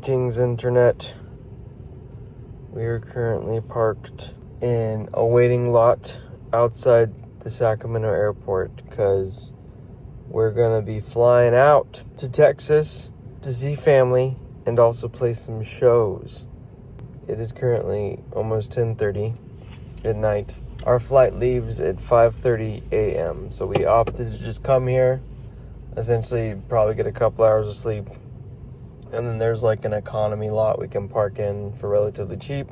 Greetings, internet. We are currently parked in a waiting lot outside the Sacramento airport because we're gonna be flying out to Texas to see family and also play some shows. It is currently almost 10:30 at night. Our flight leaves at 5:30 a.m. So we opted to just come here, essentially probably get a couple hours of sleep. And then there's like an economy lot we can park in for relatively cheap.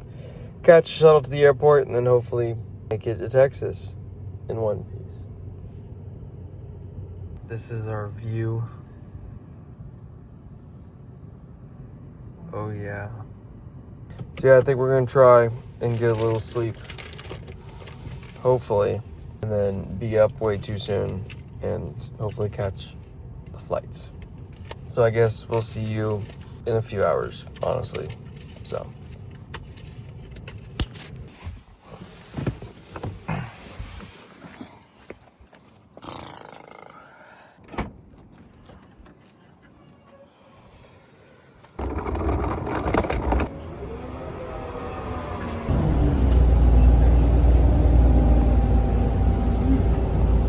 Catch a shuttle to the airport and then hopefully make it to Texas in one piece. This is our view. Oh yeah. So yeah, I think we're gonna try and get a little sleep. Hopefully. And then be up way too soon and hopefully catch the flights. So I guess we'll see you in a few hours, honestly. So. I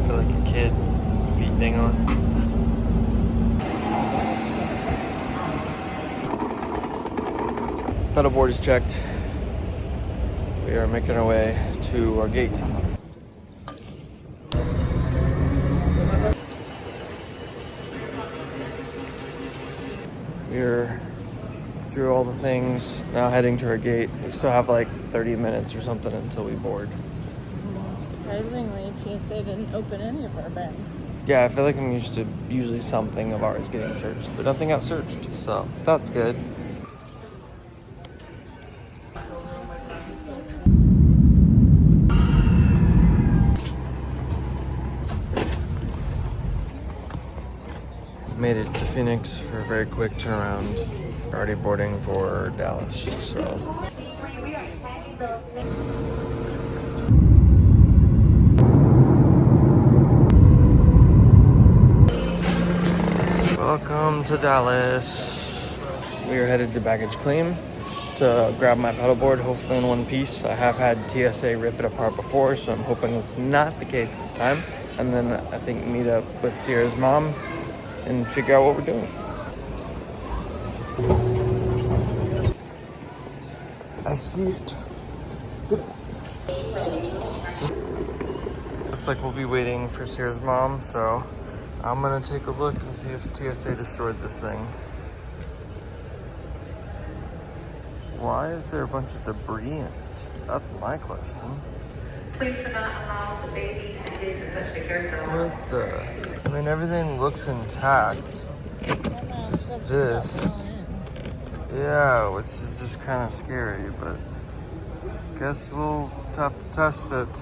feel like a kid, feet dangling. Pedal board is checked. We are making our way to our gate. We're through all the things, now heading to our gate. We still have like 30 minutes or something until we board. Surprisingly, TSA didn't open any of our bags. Yeah, I feel like I'm used to usually something of ours getting searched, but nothing got searched, so that's good. Made it to Phoenix for a very quick turnaround. Already boarding for Dallas, so. Welcome to Dallas. We are headed to baggage claim to grab my pedal board, hopefully in one piece. I have had TSA rip it apart before, so I'm hoping it's not the case this time. And then I think meet up with Sierra's mom and figure out what we're doing. I see it. Looks like we'll be waiting for Sierra's mom, so I'm gonna take a look and see if TSA destroyed this thing. Why is there a bunch of debris in it? That's my question. Please do not allow the babies and kids to touch the carousel. What the? I mean, everything looks intact. Just this. Yeah, which is just kind of scary, but guess we'll have to test it.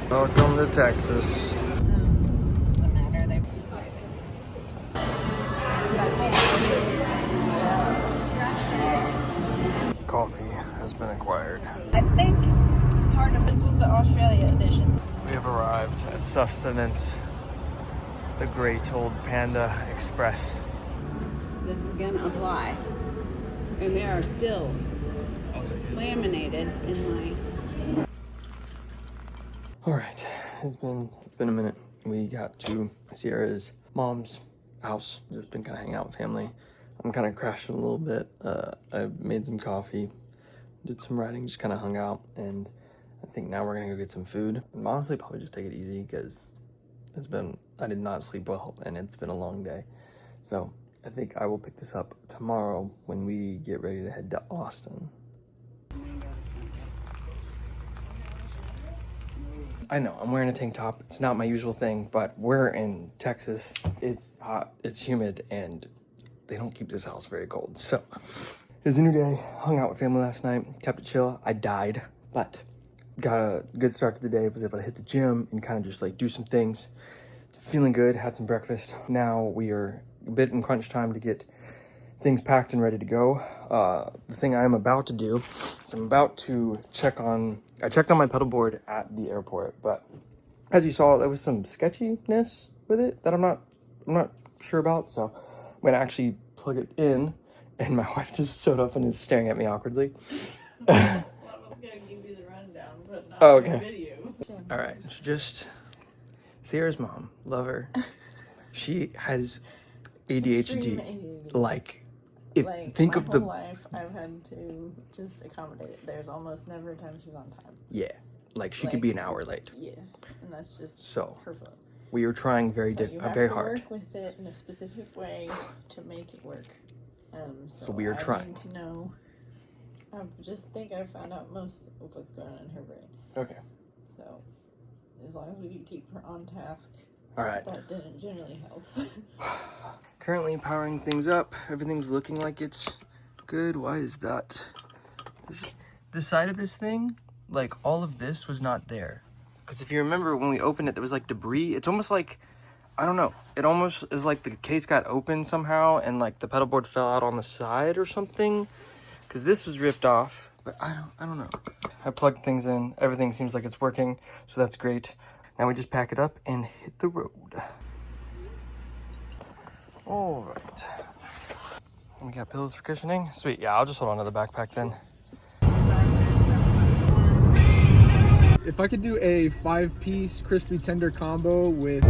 Welcome to Texas. Coffee has been acquired. I think part of this was the Australia edition. We have arrived at Sustenance, the great old Panda Express. This is gonna apply. And they are still laminated in my... All right, it's been a minute. We got to Sierra's mom's house. Just been kind of hanging out with family. I'm kind of crashing a little bit. I made some coffee, did some writing, just kind of hung out, and I think now we're gonna go get some food. And honestly, probably just take it easy because I did not sleep well and it's been a long day. So I think I will pick this up tomorrow when we get ready to head to Austin. I know, I'm wearing a tank top. It's not my usual thing, but we're in Texas. It's hot, it's humid, and they don't keep this house very cold. So it was a new day. Hung out with family last night, kept it chill. I died, but got a good start to the day. Was able to hit the gym and kind of just like do some things. Feeling good, had some breakfast. Now we are a bit in crunch time to get things packed and ready to go. The thing I'm about to do is I'm about to I checked on my pedal board at the airport, but as you saw, there was some sketchiness with it that I'm not sure about. So I'm gonna actually plug it in and my wife just showed up and is staring at me awkwardly. I was gonna give you the rundown, but not Oh, for okay. video. All right, so just Sierra's mom, love her. She has ADHD. Extreme ADHD. Like, think my of the whole life, I've had to just accommodate it. There's almost never a time she's on time. yeah, like she could be an hour late. Yeah, and that's just So her fault. we are trying You have very to hard. work with it in a specific way to make it work. So we are I trying. need to know. I just think I found out most of what's going on in her brain. Okay. So as long as we can keep her on task, All right. that generally helps. Currently powering things up. Everything's looking like it's good. Why is that? The side of this thing, like all of this was not there. Because if you remember when we opened it, there was like debris. It's almost like, I don't know. It almost is like the case got open somehow and like the pedal board fell out on the side or something. Because this was ripped off, but I don't know. I plugged things in. Everything seems like it's working, so that's great. Now we just pack it up and hit the road. All right. We got pillows for cushioning. Sweet. Yeah, I'll just hold on to the backpack then. If I could do a 5-piece crispy tender combo with...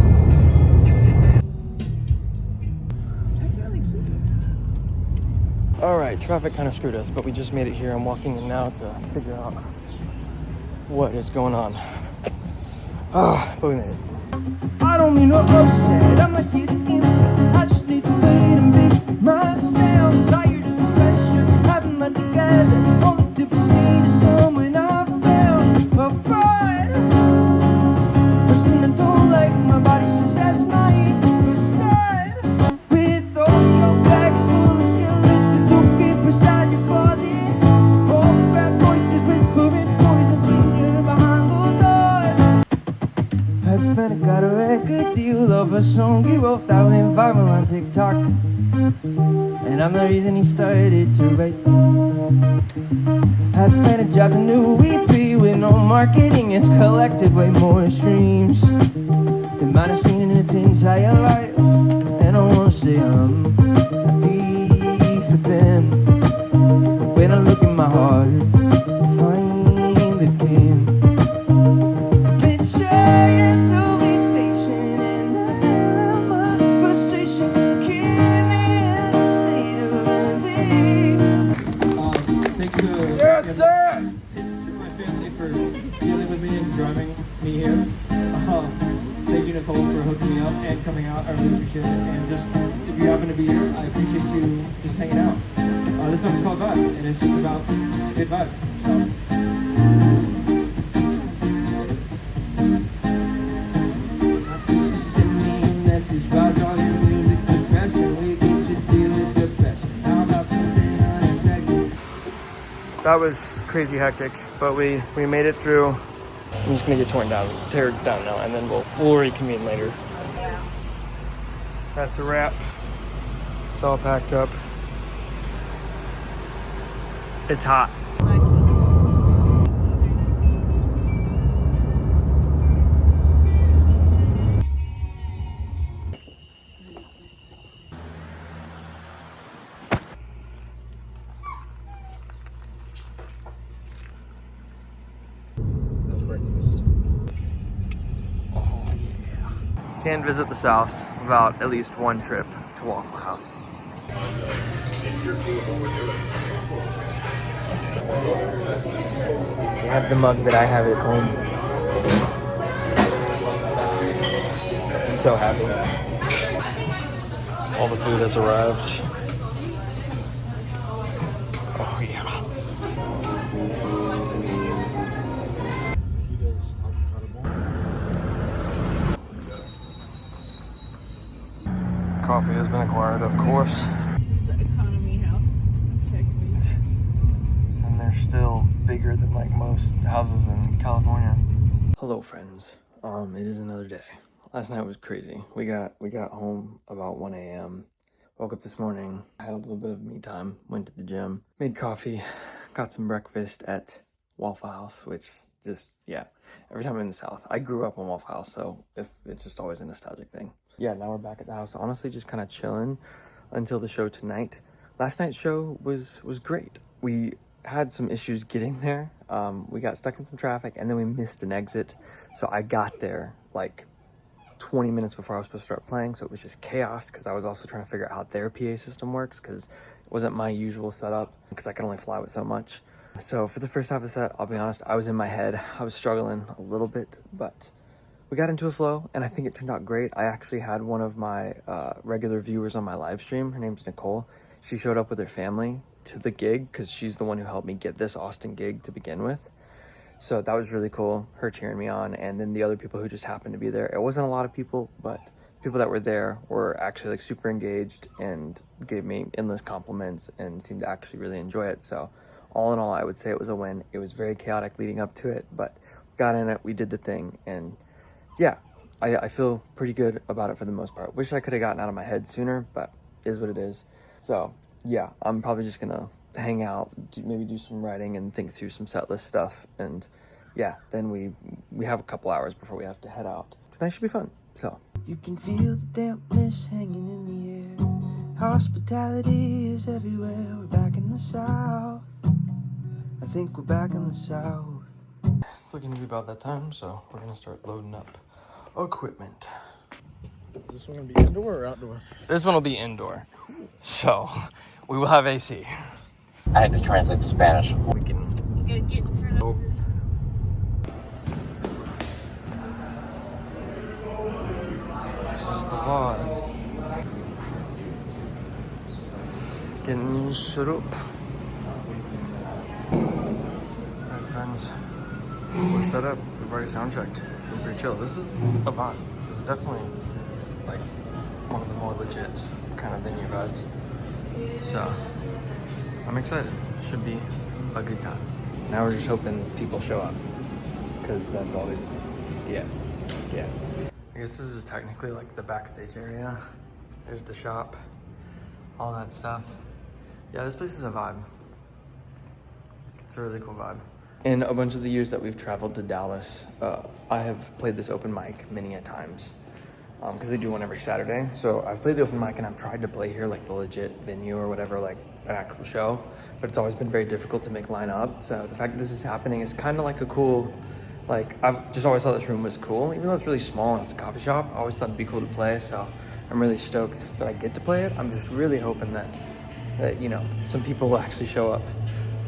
That's really cute. All right, traffic kind of screwed us, but we just made it here. I'm walking in now to figure out what is going on. But we made it. I don't mean to upset, I'm not here to impress. I just need to wait and be myself. Tired of this pressure, haven't learned together. Only to be seen as someone I felt afraid. Person I don't like, my body serves as my facade. With all your bags full of skeletons who keep beside your closet. All the bad voices whispering poison when you're behind those doors. Had a friend who got a record deal of a song he wrote that went viral on TikTok. And I'm the reason he started to write. Had a friend who dropped a new EP with no marketing. It's collected way more streams than mine has seen in its entire life. And I wanna say I'm happy for them. But when I look in my heart, I find the king. Been trying to be patient and my frustrations keep me in a state of envy. Thanks to... Yes, sir! Thanks to my family for dealing with me and driving me here. Thank you, Nicole, for hooking me up and coming out. I really appreciate it. And just, if you happen to be here, I appreciate you just hanging out. This song is called Vibe, and it's just about good vibes. So. My sister sent me a message, vibes on your music, depression. We get you deal with depression. How about something unexpected? That was crazy hectic, but we made it through. I'm just gonna get tear it down now, and then we'll reconvene later. Yeah. That's a wrap. It's all packed up. It's hot. Can visit the South without at least one trip to Waffle House. We have the mug that I have at home. I'm so happy. All the food has arrived. Oh yeah. Coffee has been acquired, of course. This is the economy house of Texas. And they're still bigger than like most houses in California. Hello friends. It is another day. Last night was crazy. We got home about 1 a.m. Woke up this morning, had a little bit of me time, went to the gym, made coffee, got some breakfast at Waffle House, which just, yeah, every time I'm in the South. I grew up on Waffle House, so it's just always a nostalgic thing. Yeah, now we're back at the house. Honestly, just kind of chilling until the show tonight. last night's show was great. We had some issues getting there. We got stuck in some traffic and then we missed an exit. So I got there like 20 minutes before I was supposed to start playing. So it was just chaos because I was also trying to figure out how their PA system works because it wasn't my usual setup because I can only fly with so much. So for the first half of the set, I'll be honest, I was in my head. I was struggling a little bit, but we got into a flow and I think it turned out great. I actually had one of my regular viewers on my live stream. Her name's Nicole. She showed up with her family to the gig because she's the one who helped me get this Austin gig to begin with. So that was really cool, her cheering me on, and then the other people who just happened to be there. It wasn't a lot of people, but people that were there were actually like super engaged and gave me endless compliments and seemed to actually really enjoy it. So all in all, I would say it was a win. It was very chaotic leading up to it, but we got in it, we did the thing, and yeah, I feel pretty good about it for the most part. Wish I could have gotten out of my head sooner, but it is what it is. So yeah, I'm probably just gonna hang out, maybe do some writing and think through some set list stuff, and yeah, then we have a couple hours before we have to head out. That should be fun. So You can feel the dampness hanging in the air. Hospitality is everywhere. We're back in the South. I think we're back in the South. it's looking to be about that time, so we're gonna start loading up equipment. Is this one gonna be indoor or outdoor? This one will be indoor, so we will have AC. I had to translate to Spanish. We can. You gotta get in front of this. This is the vibe. Getting set up. Alright, friends. We're set up. We've already sound checked. We're pretty chill. This is a vibe. This is definitely like one of the more legit kind of venue vibes. So I'm excited. Should be a good time. Now we're just hoping people show up, because that's always, yeah. I guess this is technically like the backstage area. There's the shop, all that stuff. Yeah, this place is a vibe. It's a really cool vibe. In a bunch of the years that we've traveled to Dallas, I have played this open mic many a times, because they do one every Saturday. So I've played the open mic and I've tried to play here, like the legit venue or whatever, like an actual show, but it's always been very difficult to make line up. So the fact that this is happening is kind of like a cool, like I've just always thought this room was cool, even though it's really small and it's a coffee shop. I always thought it'd be cool to play, so I'm really stoked that I get to play it. I'm just really hoping that you know, some people will actually show up.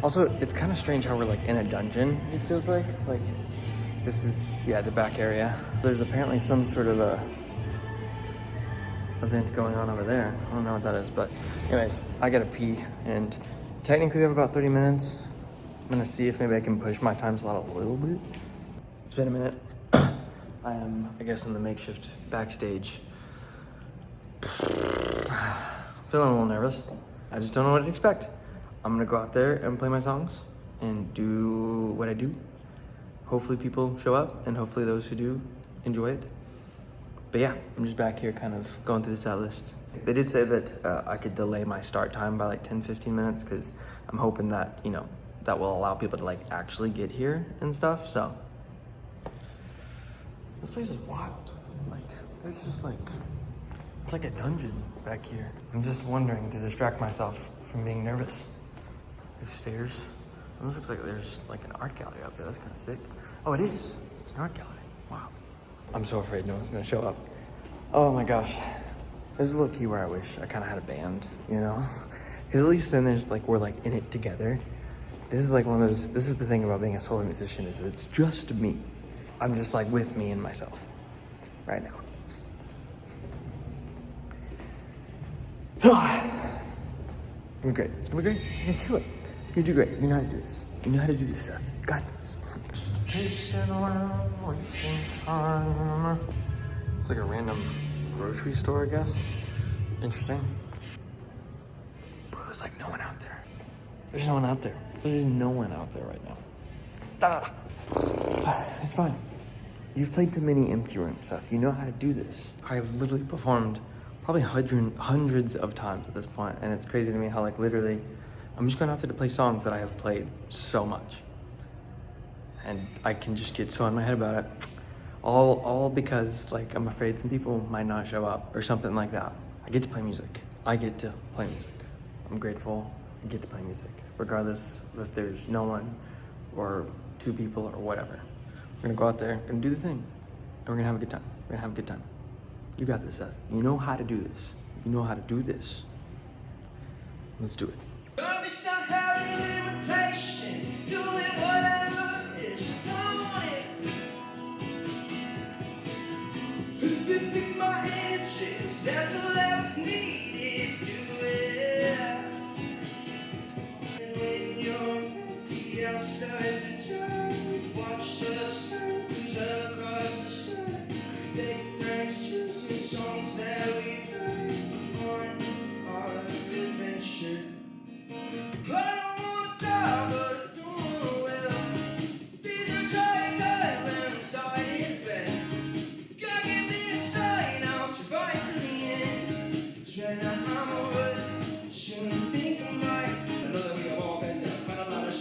Also, it's kind of strange how we're like in a dungeon, it feels like this is, yeah, the back area. There's apparently some sort of a event going on over there. I don't know what that is, but anyways, I gotta pee, and technically we have about 30 minutes. I'm gonna see if maybe I can push my time slot a little bit. It's been a minute. I am, I guess, in the makeshift backstage. Feeling a little nervous. I just don't know what to expect. I'm gonna go out there and play my songs and do what I do. Hopefully people show up, and hopefully those who do enjoy it. But yeah, I'm just back here kind of going through the set list. They did say that I could delay my start time by like 10-15 minutes, because I'm hoping that, you know, that will allow people to like actually get here and stuff. So this place is wild. Like there's just like, it's like a dungeon back here. I'm just wondering to distract myself from being nervous. There's stairs. This looks like there's like an art gallery up there. That's kind of sick. Oh, it is. It's an art gallery. Wow. I'm so afraid no one's gonna show up. Oh my gosh. This is a little key where I wish I kind of had a band, you know? Because at least then there's like, we're like in it together. This is like one of those, this is the thing about being a solo musician, is that it's just me. I'm just like with me and myself right now. It's gonna be great. It's gonna be great. You're gonna kill it. You're gonna do great. You know how to do this. You know how to do this, Seth. You got this. Just pacing around, wasting time. It's like a random grocery store, I guess. Interesting. Bro, there's like no one out there. There's no one out there. There's no one out there right now. It's fine. You've played too many empty rooms, Seth. You know how to do this. I have literally performed probably hundreds of times at this point, and it's crazy to me how like literally I'm just going out there to play songs that I have played so much, and I can just get so in my head about it, all because like I'm afraid some people might not show up or something like that. I get to play music. I get to play music. I'm grateful I get to play music, regardless of if there's no one or 2 people or whatever. We're gonna go out there, gonna do the thing, and we're gonna have a good time. We're gonna have a good time. You got this, Seth. You know how to do this. You know how to do this. Let's do it. Rubbish not having limitations, doing whatever it is you wanted. Pick my inches, that's all that was needed, do it. And when you're empty outside to drive, watch the sun cruise across the sky. Take turns choosing songs that we play on our adventure. I don't wanna die, but doing well. These are trying times and I'm starting bad. Gotta give me a sign, I'll survive to the end. 'Cause right now I'm alright, shouldn't think I might. I know that we have all been there, but a lot of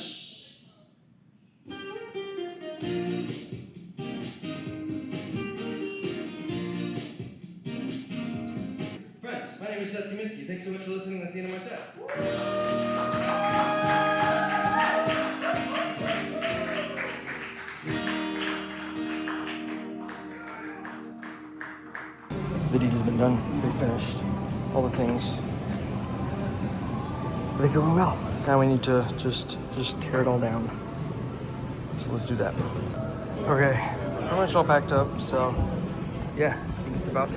Friends, my name is Seth Kaminsky. Thanks so much for listening. That's the end of my set. The deed has been done. We finished all the things. They're going well. Now we need to just tear it all down. So let's do that. Okay, pretty much all packed up. So yeah, I think it's about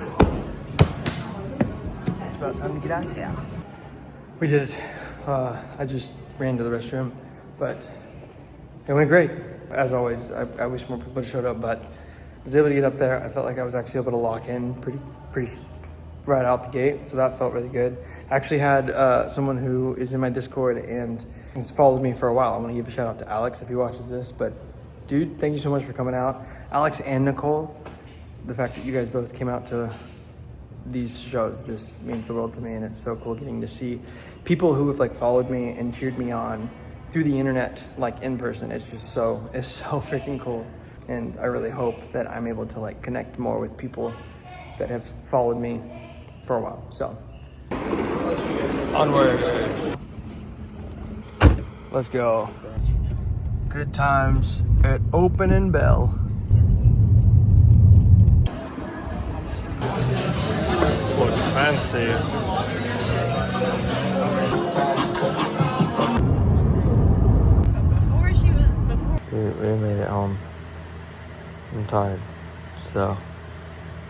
time to get out of here. We did it. I just ran to the restroom, but it went great. As always, I wish more people had showed up, but I was able to get up there. I felt like I was actually able to lock in pretty right out the gate, so that felt really good. I actually had someone who is in my Discord and has followed me for a while. I want to give a shout out to Alex if he watches this, but dude, thank you so much for coming out. Alex and Nicole, the fact that you guys both came out to these shows just means the world to me, and it's so cool getting to see people who have like followed me and cheered me on through the internet, like in person. It's so freaking cool. And I really hope that I'm able to like connect more with people that have followed me for a while. So onward. Let's go. Good times at opening bell. Looks fancy. We made it home. I'm tired, so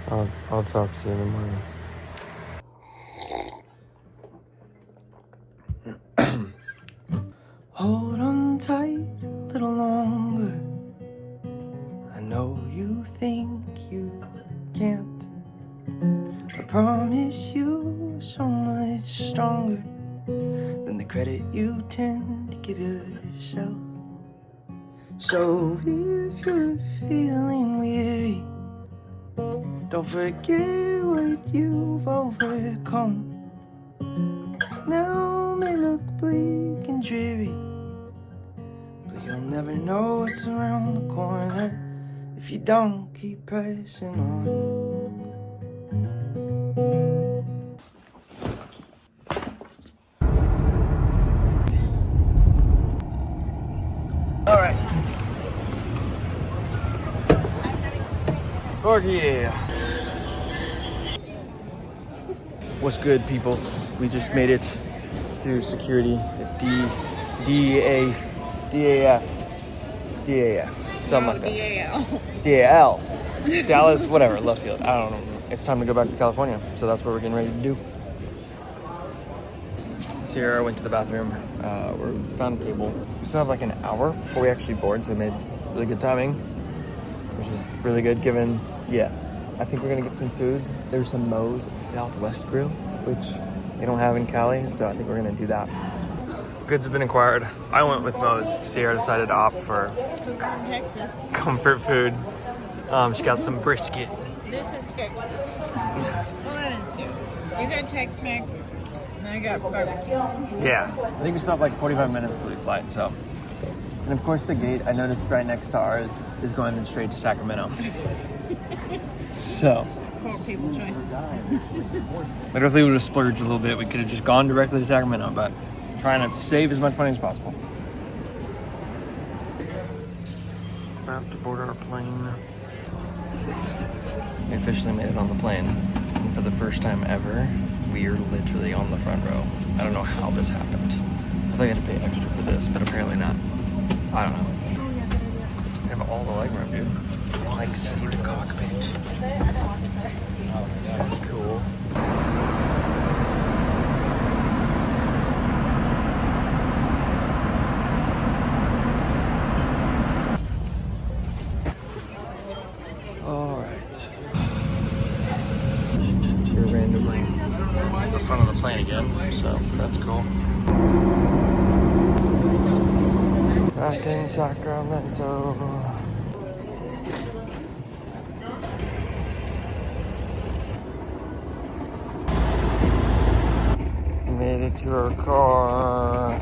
I'll talk to you in the morning. Hold on tight a little longer. I know you think you can't. I promise you so much stronger than the credit you tend to give yourself. So if you're feeling weary, don't forget what you've overcome. Now may look bleak and dreary, but you'll never know what's around the corner if you don't keep pressing on. All right. Corgi. What's good, people? We just made it through security at DAF, something like that. DAL. Dallas, whatever, left field. I don't know. It's time to go back to California, so that's what we're getting ready to do. Sierra went to the bathroom. We found a table. We still have like an hour before we actually board, so we made really good timing, which is really good given, yeah. I think we're gonna get some food. There's some Moe's Southwest Grill, which they don't have in Cali, so I think we're gonna do that. Goods have been acquired. I went with Moe's. Sierra decided to opt for Texas. comfort food. She got some brisket. This is Texas. Well, that is too. You got Tex-Mex, and I got barbecue. Yeah. I think we still have like 45 minutes till we fly, so. And of course the gate I noticed right next to ours is going straight to Sacramento. So, poor people choices. But if we would have splurged a little bit, we could have just gone directly to Sacramento, but trying to save as much money as possible. About to board our plane. We officially made it on the plane. And for the first time ever, we are literally on the front row. I don't know how this happened. I thought you had to pay extra for this, but apparently not. I don't know. We have all the legroom, dude. Like, see the cockpit. That's cool. All right. We're randomly at the front of the plane again, so that's cool. Back in Sacramento. Made it to our car.